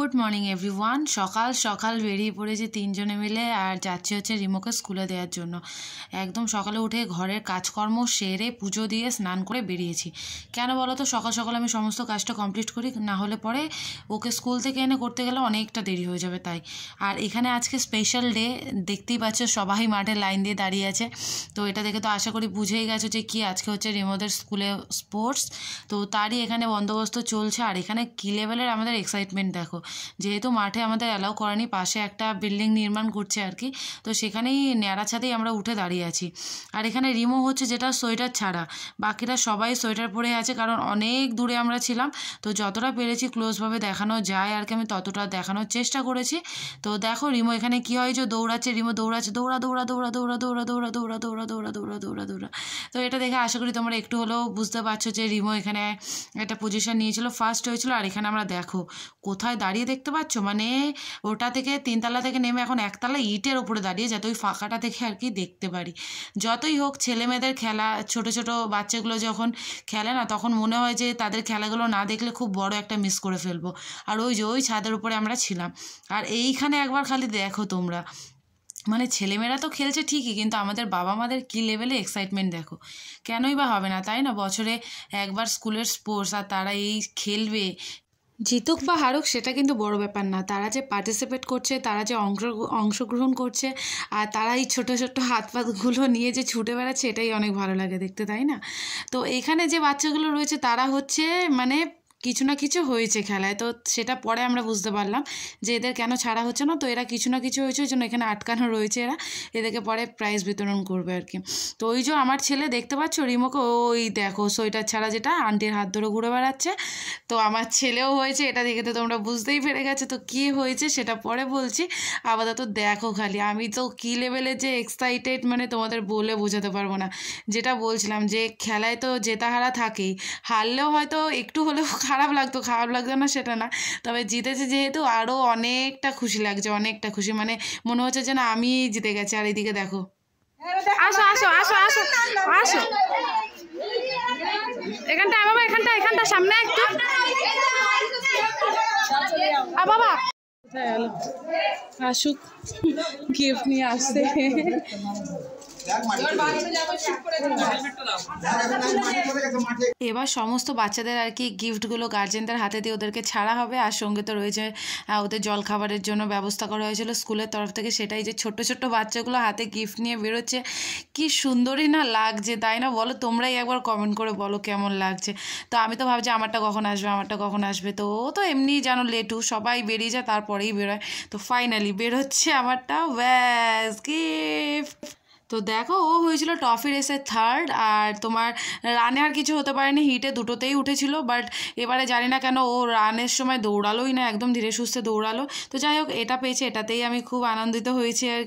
Good morning everyone. সকাল সকাল বেরিয়ে পড়েছে তিনজনে মিলে আর যাচ্ছি হচ্ছে রিমোকে স্কুলে দেওয়ার জন্য। একদম সকালে উঠে ঘরের কাজকর্ম সেরে পুজো দিয়ে স্নান করে বেরিয়েছি। কেন বলো তো, সকাল সকাল আমি সমস্ত কাজটা কমপ্লিট করি, না হলে পরে ওকে স্কুল থেকে এনে করতে গেলে অনেকটা দেরি হয়ে যাবে তাই। আর এখানে আজকে স্পেশাল ডে, দেখতেই পাচ্ছ সবাই মাঠে লাইন দিয়ে দাঁড়িয়ে আছে। তো এটা দেখে তো আশা করি বুঝেই গেছো যে কি আজকে হচ্ছে রিমোদের স্কুলে স্পোর্টস। তো তারই এখানে বন্দোবস্ত চলছে। আর এখানে কী লেভেলের আমাদের এক্সাইটমেন্ট দেখো, যেহেতু মাঠে আমাদের অ্যালাউ করেনি, পাশে একটা বিল্ডিং নির্মাণ করছে আর কি, তো সেখানেই ন্যাড়া ছাদেই আমরা উঠে দাঁড়িয়ে আছি। আর এখানে রিমো হচ্ছে যেটা সোয়েটার ছাড়া, বাকিরা সবাই সোয়েটার পরে আছে, কারণ অনেক দূরে আমরা ছিলাম। তো যতটা পেরেছি ক্লোজভাবে দেখানো যায় আর কি আমি ততটা দেখানোর চেষ্টা করেছি। তো দেখো রিমো এখানে কী হয় যে দৌড়াচ্ছে, রিমো দৌড়াচ্ছে, দৌড়া দৌড়া দৌড়া দৌড়া দৌড়া দৌড়া দৌড়া দৌড়া দৌড়া দৌড়া দৌড়া দৌড়া। তো এটা দেখে আশা করি তোমরা একটু হলেও বুঝতে পারছো যে রিমো এখানে একটা পজিশন নিয়েছিল, ফার্স্ট হয়েছিল। আর এখানে আমরা দেখো কোথায় দাঁড়িয়ে দেখতে পাচ্ছ, মানে ওটা থেকে তিনতলা থেকে নেমে এখন একতলা ইটের ওপরে দাঁড়িয়ে, যাতে ওই ফাঁকাটা থেকে আর কি দেখতে পারি। যতই হোক ছেলে মেয়েদের খেলা, ছোট ছোট বাচ্চাগুলো যখন খেলে না, তখন মনে হয় যে তাদের খেলাগুলো না দেখলে খুব বড় একটা মিস করে ফেলবো। আর ওই যে ওই ছাদের উপরে আমরা ছিলাম। আর এইখানে একবার খালি দেখো তোমরা, মানে ছেলেমেয়েরা তো খেলছে ঠিকই, কিন্তু আমাদের বাবা মাদের কী লেভেলে এক্সাইটমেন্ট দেখো। কেনই বা হবে না, তাই না? বছরে একবার স্কুলের স্পোর্টস, আর তারা এই খেলবে, জিতুক বা হারুক সেটা কিন্তু বড় ব্যাপার না, তারা যে পার্টিসিপেট করছে, তারা যে অংশগ্রহণ করছে, আর তারা এই ছোটো ছোটো হাত পাতগুলো নিয়ে যে ছুটে বেড়াচ্ছে, এটাই অনেক ভালো লাগে দেখতে, তাই না? তো এখানে যে বাচ্চাগুলো রয়েছে তারা হচ্ছে মানে কিছু না কিছু হয়েছে খেলায়, তো সেটা পরে আমরা বুঝতে পারলাম যে এদের কেন ছাড়া হচ্ছে না। তো এরা কিছু না কিছু হয়েছে, ওই জন্য এখানে আটকানো রয়েছে, এরা এদেরকে পরে প্রাইজ বিতরণ করবে আর কি। তো ওই যে আমার ছেলে দেখতে পাচ্ছ রিমোকে, ওই দেখো সোয়েটার ছাড়া যেটা আন্টির হাত ধরে ঘুরে বেড়াচ্ছে। তো আমার ছেলেও হয়েছে, এটা দেখে তো তোমরা বুঝতেই পেরে গেছো। তো কী হয়েছে সেটা পরে বলছি, আপাতত দেখো খালি আমি তো কী লেভেলে যে এক্সাইটেড, মানে তোমাদের বলে বোঝাতে পারবো না। যেটা বলছিলাম যে খেলায় তো জেতা হারা থাকেই, হারলেও হয়তো একটু হলেও খারাপ লাগতো না সেটা না, তবে জিতেছে যেহেতু আরও অনেকটা খুশি লাগছে, অনেকটা খুশি, মানে মনে হচ্ছে যে না আমি জিতে গেছি। আর এইদিকে দেখো, আসো আসো আসো আসো আসো এখানটা বাবা, এখানটা সামনে একটু বাবা আসুক, গিফট নিয়ে আসছে। এবার সমস্ত বাচ্চাদের আর কি গিফটগুলো গার্জেনদের হাতে দিয়ে ওদেরকে ছাড়া হবে। আর সঙ্গে তো রয়েছে ওদের জলখাবারের জন্য ব্যবস্থা করা হয়েছিল স্কুলের তরফ থেকে, সেটাই যে ছোট ছোট বাচ্চাগুলো হাতে গিফট নিয়ে বেরোচ্ছে, কি সুন্দরই না লাগছে, তাই না? বলো তোমরাই একবার কমেন্ট করে বলো কেমন লাগছে। তো আমি তো ভাবছি আমারটা কখন আসবে, তো ও তো এমনি জানো লেটু, সবাই বেরিয়ে যায় তারপরেই বেরোয়। তো ফাইনালি বেরোচ্ছে আমারটা, ব্যাস গিফট। তো দেখো ও হয়েছিল ট্রফি রেসে থার্ড, আর তোমার রানে আর কিছু হতে পারেনি, হিটে দুটোতেই উঠেছিল। বাট এবারে জানি না কেন ও রানের সময় দৌড়ালোই না, একদম ধীরে সুস্থে দৌড়ালো। তো যাই হোক, এটা পেয়েছে, এটাতেই আমি খুব আনন্দিত হয়েছি আর